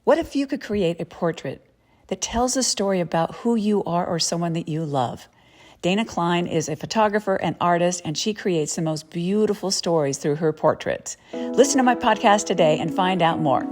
What if you could create a portrait that tells a story about who you are or someone that you love? Dana Klein is a photographer and artist, and she creates the most beautiful stories through her portraits. Listen to my podcast today and find out more.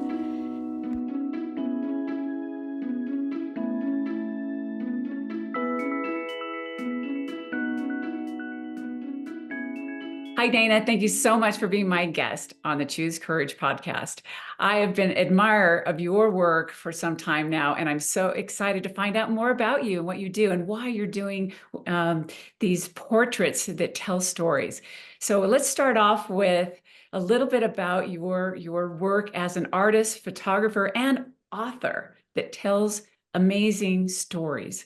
Hi, Dana. Thank you so much for being my guest on the Choose Courage podcast. I have been an admirer of your work for some time now, and I'm so excited to find out more about you and what you do and why you're doing these portraits that tell stories. So let's start off with a little bit about your work as an artist, photographer, and author that tells amazing stories.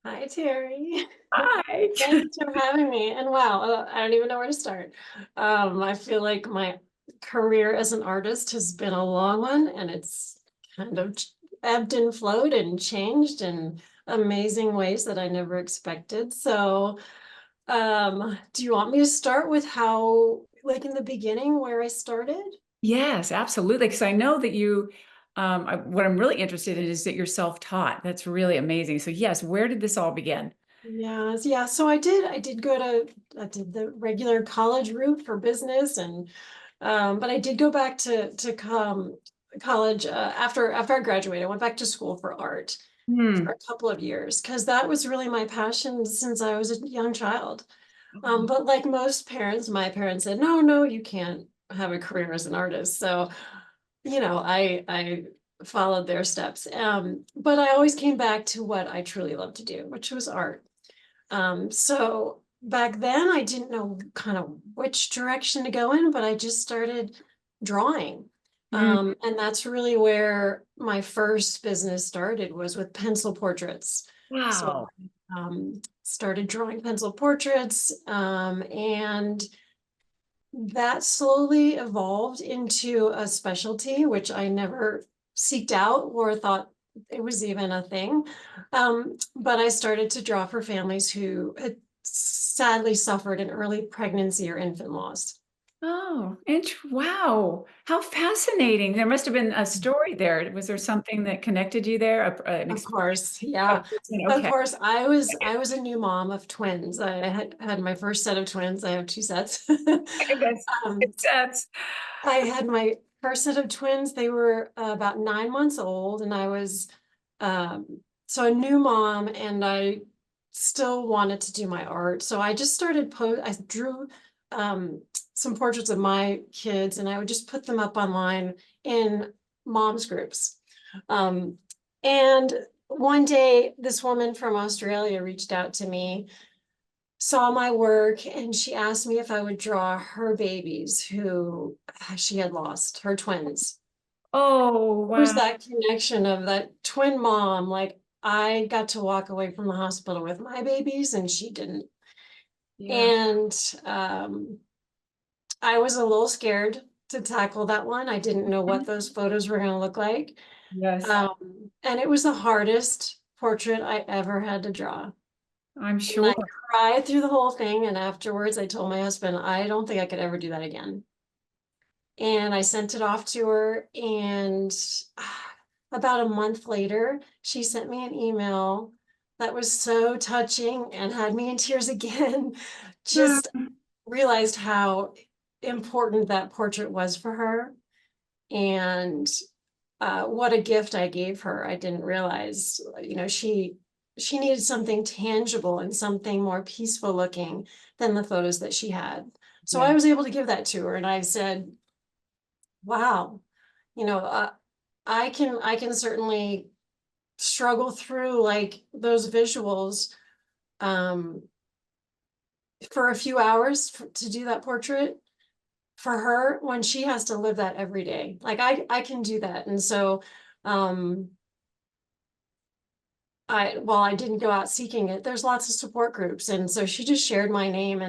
Hi, Terry. Hi. Thanks for having me. And wow, I don't even know where to start. I feel like my career as an artist has been a long one, and it's kind of ebbed and flowed and changed in amazing ways that I never expected. So, do you want me to start with how, like in the beginning, where I started? Yes, absolutely. Because I know that you, what I'm really interested in is that you're self-taught. That's really amazing. So yes, where did this all begin? Yeah. So I did go to, I did the regular college route for business, and but I did go back to college after I graduated. I went back to school for art for Hmm. a couple of years because that was really my passion since I was a young child. But like most parents, my parents said, no, you can't have a career as an artist. So, I followed their steps. But I always came back to what I truly love to do, which was art. So back then I didn't know kind of which direction to go in, but I just started drawing. Mm. And that's really where my first business started, was with pencil portraits. So Wow. I started drawing pencil portraits, and that slowly evolved into a specialty, which I never seeked out or thought it was even a thing. But I started to draw for families who had sadly suffered an early pregnancy or infant loss. Oh, wow. How fascinating. There must have been a story there. Was there something that connected you there? An Of experience? course, yeah. Of Okay. course, I was a new mom of twins. I had my first set of twins. I have two sets. That's Um, makes sense. I had my first set of twins. They were about 9 months old, and I was so a new mom, and I still wanted to do my art. So I just started I drew um, some portraits of my kids, and I would just put them up online in moms groups. Um, and one day, this woman from Australia reached out to me, saw my work, and she asked me if I would draw her babies who she had lost, her twins. Oh, It was wow. that connection of that twin mom. Like, I got to walk away from the hospital with my babies and she didn't. Yeah. And I was a little scared to tackle that one. I didn't know what those photos were going to look like. Yes, And it was the hardest portrait I ever had to draw. I'm And sure. I cried through the whole thing. And afterwards, I told my husband, I don't think I could ever do that again. And I sent it off to her. And about a month later, she sent me an email that was so touching and had me in tears again. Just Mm. realized how important that portrait was for her, and what a gift I gave her. I didn't realize, she needed something tangible and something more peaceful looking than the photos that she had. So I Yeah. was able to give that to her, and I said, wow, you know, I can certainly struggle through like those visuals um for a few hours to do that portrait. For her, when she has to live that every day, like I can do that. And so um while I didn't go out seeking it, there's lots of support groups, and so she just shared my name,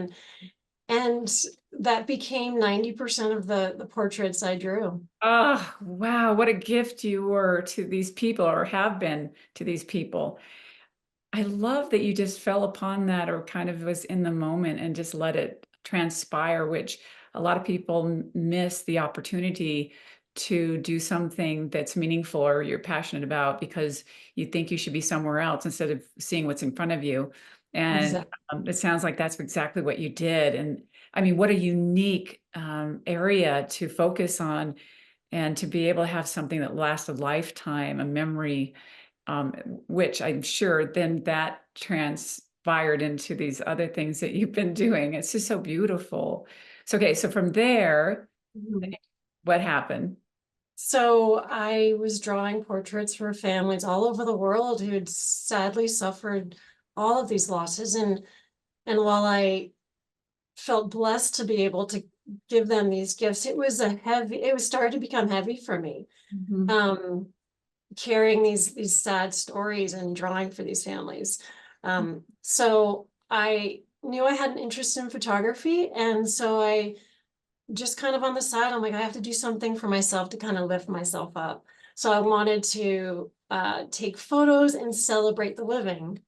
and that became 90% of the portraits I drew. Oh, wow. What a gift you were to these people or have been to these people. I love that you just fell upon that or kind of was in the moment and just let it transpire, which a lot of people miss the opportunity to do something that's meaningful or you're passionate about because you think you should be somewhere else instead of seeing what's in front of you. And Exactly. it sounds like that's exactly what you did. And I mean, what a unique area to focus on and to be able to have something that lasts a lifetime, a memory, which I'm sure then that transpired into these other things that you've been doing. It's just so beautiful. So, okay, so from there, what happened? So I was drawing portraits for families all over the world who had sadly suffered all of these losses. And while I felt blessed to be able to give them these gifts, it was starting to become heavy for me. Mhm. Um, Carrying these sad stories and drawing for these families. So I knew I had an interest in photography, and so I just kind of on the side, I'm like, I have to do something for myself to kind of lift myself up. So I wanted to take photos and celebrate the living.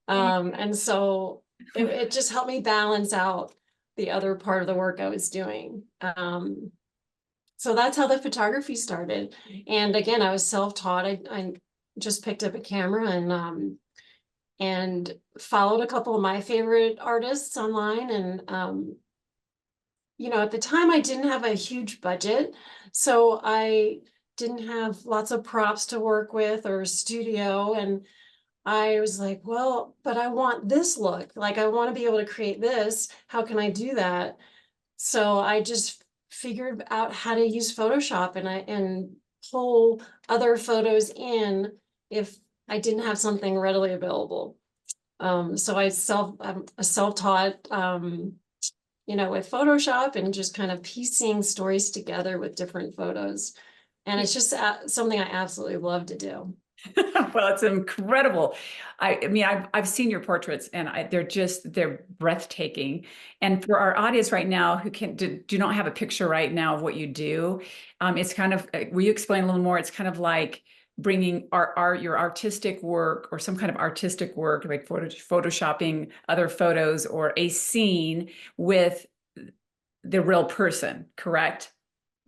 And so it just helped me balance out the other part of the work I was doing. So that's how the photography started. And again, I was self-taught. I just picked up a camera and followed a couple of my favorite artists online. And at the time I didn't have a huge budget, so I didn't have lots of props to work with or a studio. And I was like, well, but I want this look. Like, I want to be able to create this. How can I do that? So I just figured out how to use Photoshop and pull other photos in if I didn't have something readily available. So I'm a self-taught, with Photoshop and just kind of piecing stories together with different photos. And it's just something I absolutely love to do. Well, it's incredible. I mean, I've seen your portraits and they're breathtaking. And for our audience right now who do not have a picture right now of what you do, it's kind of, will you explain a little more? It's kind of like bringing your artistic work or some kind of artistic work, like photoshopping other photos or a scene with the real person, correct?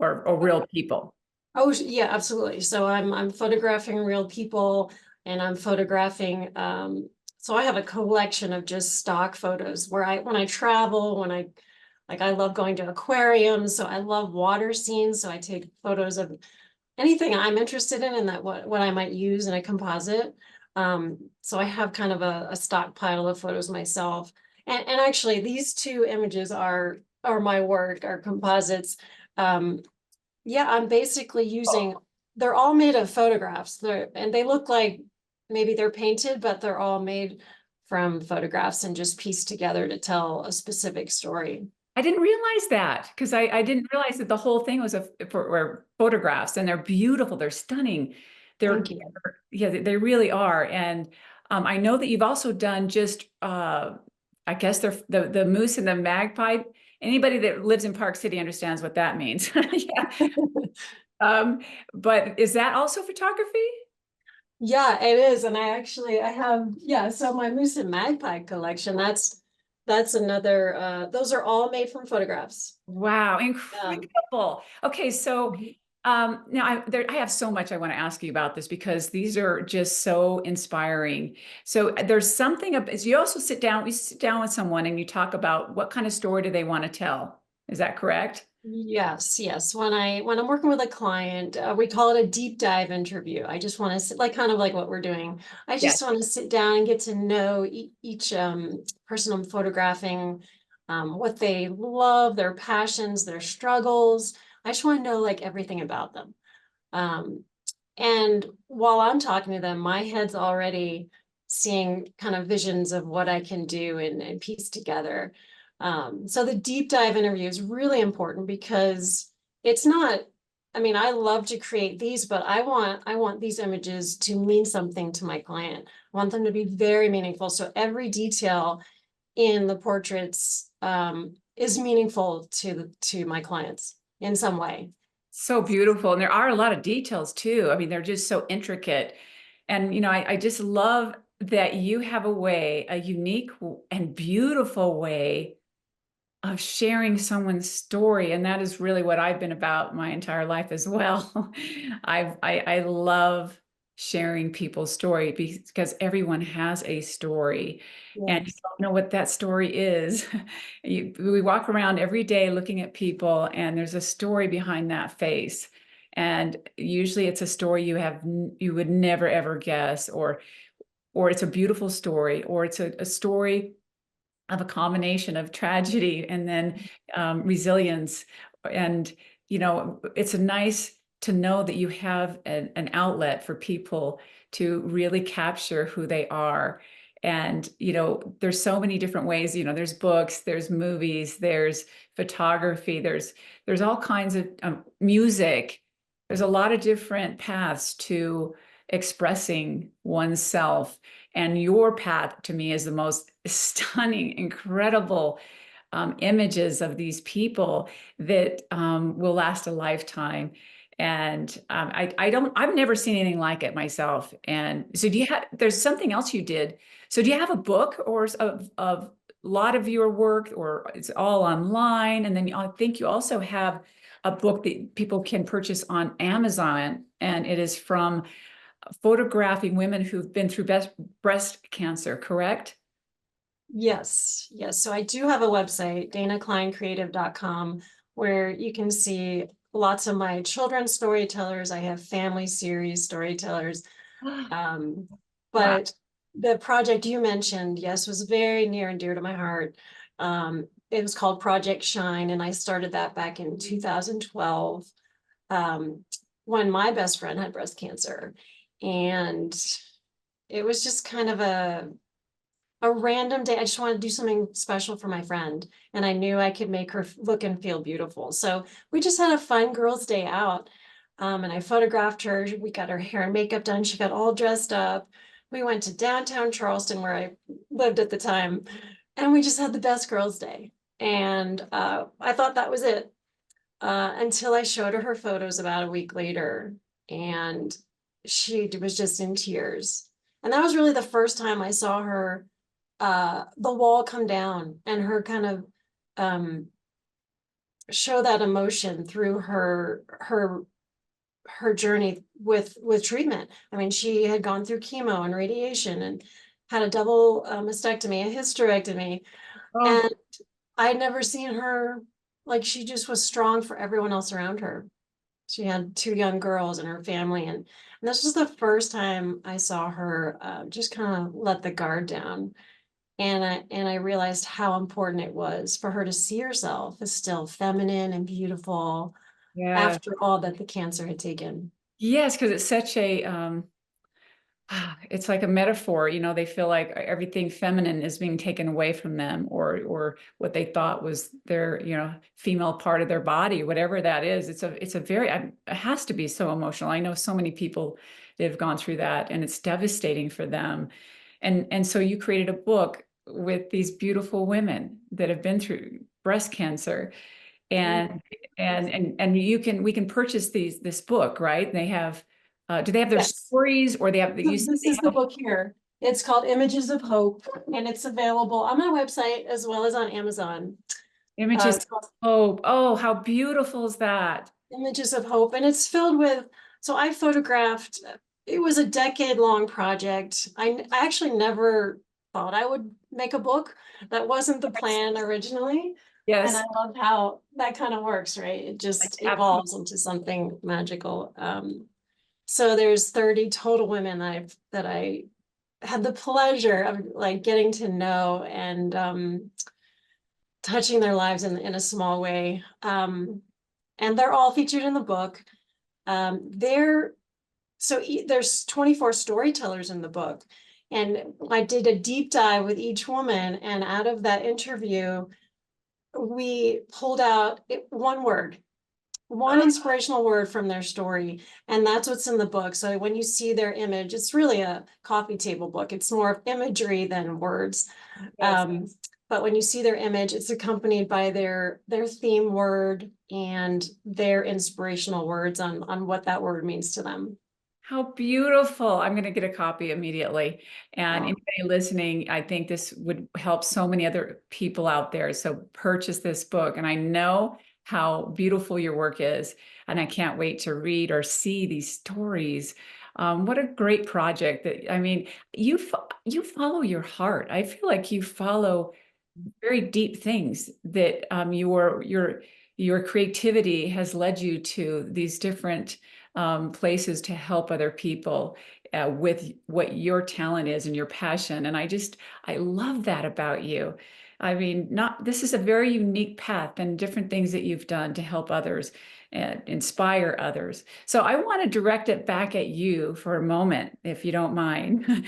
Or real people. Oh, yeah, absolutely. So I'm photographing real people, and I'm photographing so I have a collection of just stock photos where when I travel, I love going to aquariums, so I love water scenes, so I take photos of anything I'm interested in and that what I might use in a composite. So I have kind of a stockpile of photos myself. And actually these two images are my work, are composites. Um, yeah, I'm basically using, they're all made of photographs. And they look like maybe they're painted, but they're all made from photographs and just pieced together to tell a specific story. I didn't realize that because I didn't realize that the whole thing was were photographs and they're beautiful. They're stunning. They're, Thank you. yeah, they really are. And I know that you've also done just, I guess they're the moose and the magpie. Anybody that lives in Park City understands what that means. Yeah. Um, but is that also photography? Yeah, it is. And I have, yeah, so my moose and magpie collection, that's another, those are all made from photographs. Wow, Um, incredible. Okay, so mhm. now I have so much I want to ask you about this because these are just so inspiring. So there's something as you also we sit down with someone and you talk about what kind of story do they want to tell. Is that correct? Yes, yes. When I'm working with a client, we call it a deep dive interview. I just want to sit, like kind of like what we're doing. I Yes. just want to sit down and get to know each person I'm photographing, what they love, their passions, their struggles. I just want to know like everything about them. Um, and while I'm talking to them, my head's already seeing kind of visions of what I can do and piece together. So the deep dive interview is really important because it's not, I mean, I love to create these, but I want these images to mean something to my client. I want them to be very meaningful. So every detail in the portraits is meaningful to my clients in some way. So beautiful. And there are a lot of details too. I mean, they're just so intricate. And, I just love that you have a way, a unique and beautiful way of sharing someone's story. And that is really what I've been about my entire life as well. I love sharing people's story because everyone has a story and you Yes. don't know what that story is. We walk around every day looking at people and there's a story behind that face. And usually it's a story you would never ever guess, or it's a beautiful story, or it's a story of a combination of tragedy and then resilience. And, it's nice to know that you have an outlet for people to really capture who they are. And, there's so many different ways, there's books, there's movies, there's photography, there's all kinds of music. There's a lot of different paths to expressing oneself. And your path to me is the most stunning, incredible images of these people that will last a lifetime. And I've never seen anything like it myself. And so there's something else you did. So do you have a book or of a lot of your work, or it's all online? And then I think you also have a book that people can purchase on Amazon, and it is from photographing women who've been through breast cancer, correct? Yes, yes. So I do have a website, danakleincreative.com, where you can see lots of my children's storytellers. I have family series storytellers. Um, Wow. but the project you mentioned, yes, was very near and dear to my heart. It was called Project Shine, and I started that back in 2012, um, when my best friend had breast cancer. And it was just kind of a random day. I just wanted to do something special for my friend, and I knew I could make her look and feel beautiful. So we just had a fun girls' day out. And I photographed her. We got her hair and makeup done. She got all dressed up. We went to downtown Charleston, where I lived at the time, and we just had the best girls' day. And I thought that was it, until I showed her photos about a week later, and she was just in tears. And that was really the first time I saw her, the wall come down and her kind of um, show that emotion through her journey with treatment. I mean, she had gone through chemo and radiation and had a double mastectomy, a hysterectomy, Oh, and I'd never seen her, like, she just was strong for everyone else around her. She had two young girls and her family, and this was the first time I saw her just kind of let the guard down. And I realized how important it was for her to see herself as still feminine and beautiful yeah. after all that the cancer had taken. Yes, because it's such a it's like a metaphor, they feel like everything feminine is being taken away from them, or what they thought was their, female part of their body, whatever that is. It's a very, it has to be so emotional. I know so many people that have gone through that, and it's devastating for them. And so you created a book with these beautiful women that have been through breast cancer, Yeah. and we can purchase this book, right? They have do they have their Yes. stories, or they have you said This they is the have book here. It's called Images of Hope, and it's available on my website as well as on Amazon. images It's called of hope. Oh, how beautiful is that? Images of Hope, and it's filled with, so I photographed, it was a decade-long project. I actually never thought I would make a book. That wasn't the plan originally. And I Yes, love how that kind of works, right? It just absolutely. evolves into something magical. So there's 30 total women that I had the pleasure of, like, getting to know and touching their lives in a small way. And they're all featured in the book. There, so there's 24 storytellers in the book, and I did a deep dive with each woman, and out of that interview, we pulled out one word, one Oh, inspirational word from their story, and that's what's in the book. So when you see their image, it's really a coffee table book. It's more of imagery than words. yes. Um, but when you see their image, it's accompanied by their theme word and their inspirational words on what that word means to them. How beautiful. I'm going to get a copy immediately. And Oh, anybody listening, I think this would help so many other people out there. So purchase this book. And I know how beautiful your work is. And I can't wait to read or see these stories. What a great project that, I mean, you follow your heart. I feel like you follow very deep things that your creativity has led you to these different places to help other people with what your talent is and your passion. And I love that about you. I mean, not this is a very unique path and different things that you've done to help others and inspire others. So I want to direct it back at you for a moment, if you don't mind.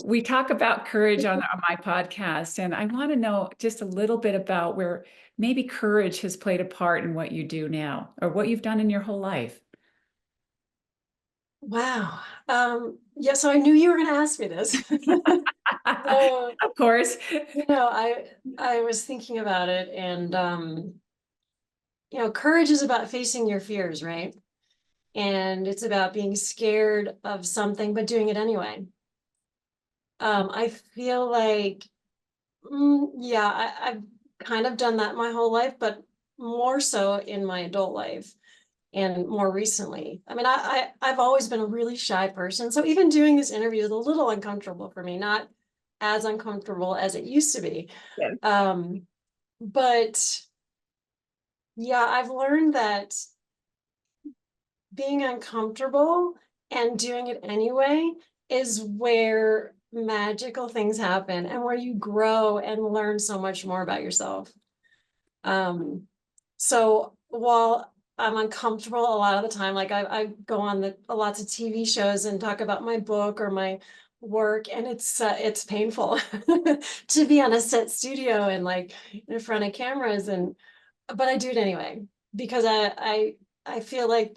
We talk about courage on my podcast, and I want to know just a little bit about where maybe courage has played a part in what you do now or what you've done in your whole life. wow. Yeah, so I knew you were going to ask me this. So, Of course. I was thinking about it, and courage is about facing your fears, right? And it's about being scared of something but doing it anyway. I feel like, yeah, I've kind of done that my whole life, but more so in my adult life and more recently. I mean, I've always been a really shy person, so even doing this interview is a little uncomfortable for me, not as uncomfortable as it used to be. Yes. Um, but yeah, I've learned that being uncomfortable and doing it anyway is where magical things happen and where you grow and learn so much more about yourself. So while I'm uncomfortable a lot of the time, like I go on lots of TV shows and talk about my book or my work, and it's painful to be on a set studio and like in front of cameras, but I do it anyway because I feel like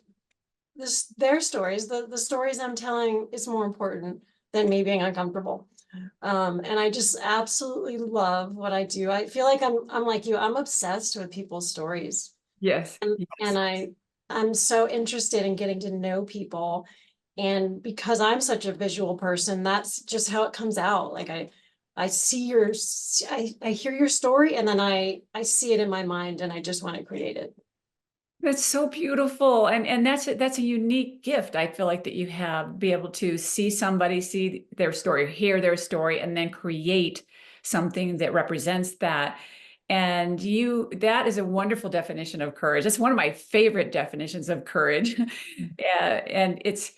their stories, the stories I'm telling is more important than me being uncomfortable. And I just absolutely love what I do. I feel like I'm like you, I'm obsessed with people's stories. Yes. And Yes. I'm so interested in getting to know people. And because I'm such a visual person, that's just how it comes out. Like I see I hear your story, and then I see it in my mind, and I just want to create it. That's so beautiful. And that's a unique gift, I feel like, that you have, be able to see somebody, see their story, hear their story, and then create something that represents that. And that is a wonderful definition of courage. That's one of my favorite definitions of courage. Yeah, and it's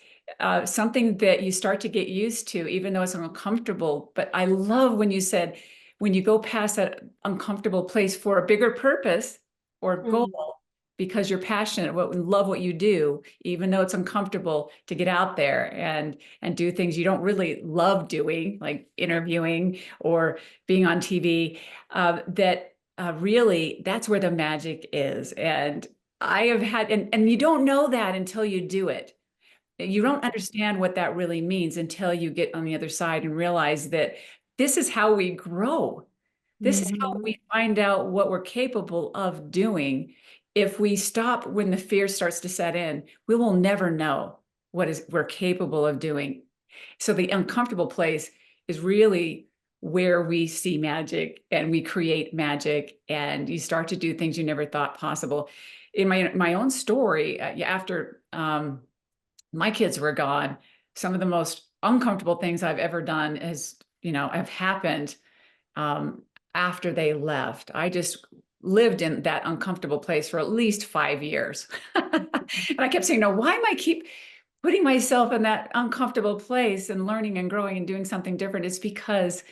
something that you start to get used to, even though it's uncomfortable. But I love when you said, when you go past that uncomfortable place for a bigger purpose or Mhm. goal, because you're passionate, love what you do, even though it's uncomfortable to get out there and do things you don't really love doing, like interviewing or being on TV. That really, that's where the magic is. And I have had, and you don't know that until you do it. You don't understand what that really means until you get on the other side and realize that this is how we grow. This is how Mhm. we find out what we're capable of doing. If we stop when the fear starts to set in, we will never know what is we're capable of doing. So the uncomfortable place is really where we see magic and we create magic, and you start to do things you never thought possible. In my own story, after my kids were gone, some of the most uncomfortable things I've ever done have happened um, after they left. I just lived in that uncomfortable place for at least 5 years. And I kept saying, no, why am I keep putting myself in that uncomfortable place and learning and growing and doing something different? It's because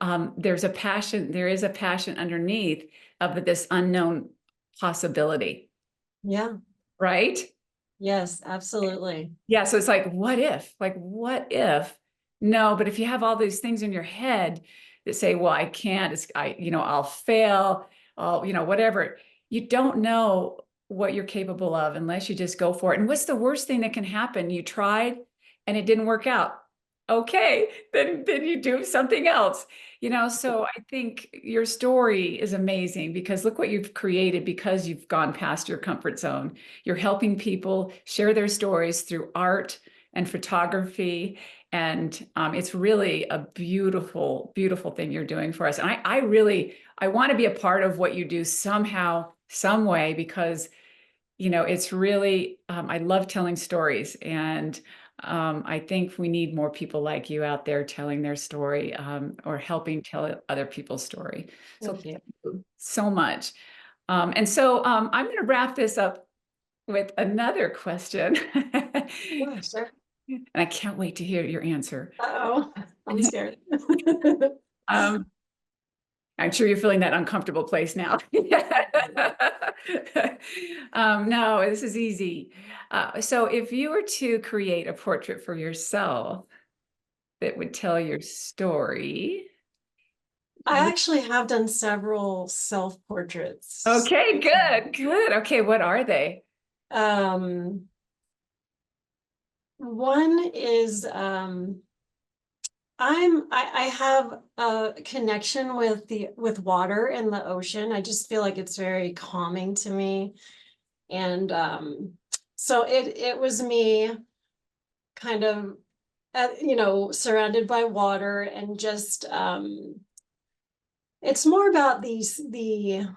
there is a passion underneath of this unknown possibility, Yeah. right? Yes, absolutely. Yeah, so it's like, what if? Like, what if? No, but if you have all these things in your head that say, well, I can't, I'll fail, whatever. You don't know what you're capable of unless you just go for it. And what's the worst thing that can happen? You tried and it didn't work out. Okay, then you do something else. So I think your story is amazing because look what you've created because you've gone past your comfort zone. You're helping people share their stories through art and photography. And it's really a beautiful, beautiful thing you're doing for us. And I want to be a part of what you do somehow, some way, because it's really, I love telling stories. And I think we need more people like you out there telling their story, or helping tell other people's story. So Thank you. thank you so much. And so I'm going to wrap this up with another question. Yeah, sure. And I can't wait to hear your answer. Uh-oh, I'm scared. Um, I'm sure you're feeling that uncomfortable place now. No, this is easy. So if you were to create a portrait for yourself that would tell your story. I actually have done several self-portraits. Okay, good, good. Okay, what are they? Um, One is I have a connection with water and the ocean. I just feel like it's very calming to me. And so it was me kind of surrounded by water and just it's more about the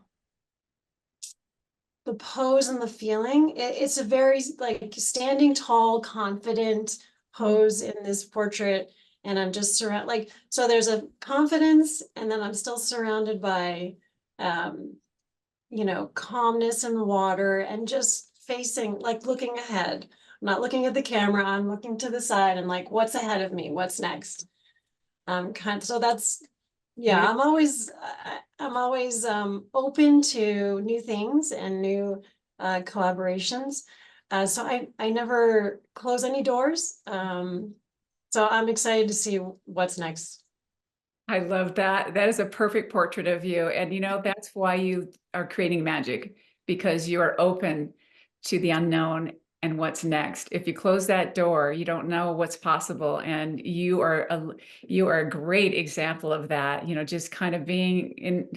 pose and the feeling. It's a very like standing tall, confident pose in this portrait. And I'm just surrounded, like, so there's a confidence, and then I'm still surrounded by, calmness in the water and just facing, like looking ahead. I'm not looking at the camera, I'm looking to the side and like, what's ahead of me? What's next? So that's, yeah, I'm always open to new things and new collaborations. So I never close any doors. So I'm excited to see what's next. I love that. That is a perfect portrait of you. And that's why you are creating magic, because you are open to the unknown and what's next. If you close that door, you don't know what's possible. And you are a great example of that, just kind of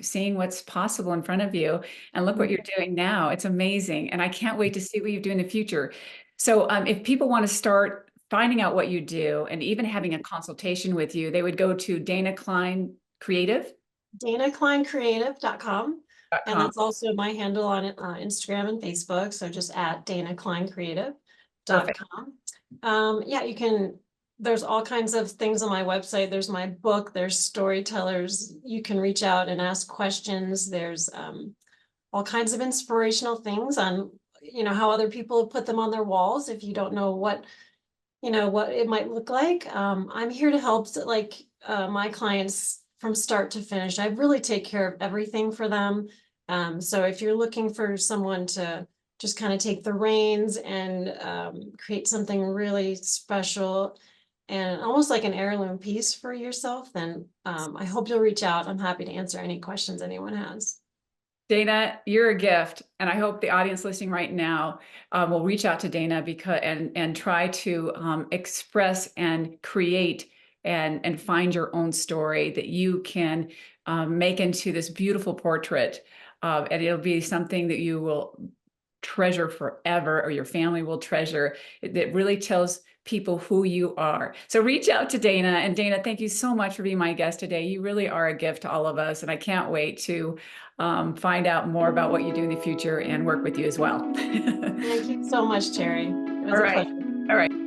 seeing what's possible in front of you. And look what you're doing now. It's amazing. And I can't wait to see what you do in the future. So if people want to start finding out what you do and even having a consultation with you, they would go to Dana Klein Creative. DanaKleinCreative.com. And .com. that's also my handle on Instagram and Facebook. So just at Perfect. DanaKleinCreative.com. Yeah, there's all kinds of things on my website. There's my book, there's storytellers. You can reach out and ask questions. There's all kinds of inspirational things on, how other people have put them on their walls. If you don't know what it might look like. I'm here to help my clients from start to finish. I really take care of everything for them. So if you're looking for someone to just kind of take the reins and create something really special and almost like an heirloom piece for yourself, then I hope you'll reach out. I'm happy to answer any questions anyone has. Dana, you're a gift, and I hope the audience listening right now will reach out to Dana and try to express and create and find your own story that you can make into this beautiful portrait, and it'll be something that you will treasure forever, or your family will treasure. That really tells people who you are. So reach out to Dana. And Dana, thank you so much for being my guest today. You really are a gift to all of us. And I can't wait to find out more about what you do in the future and work with you as well. Thank you so much, Terry. It was All a right. pleasure. All right.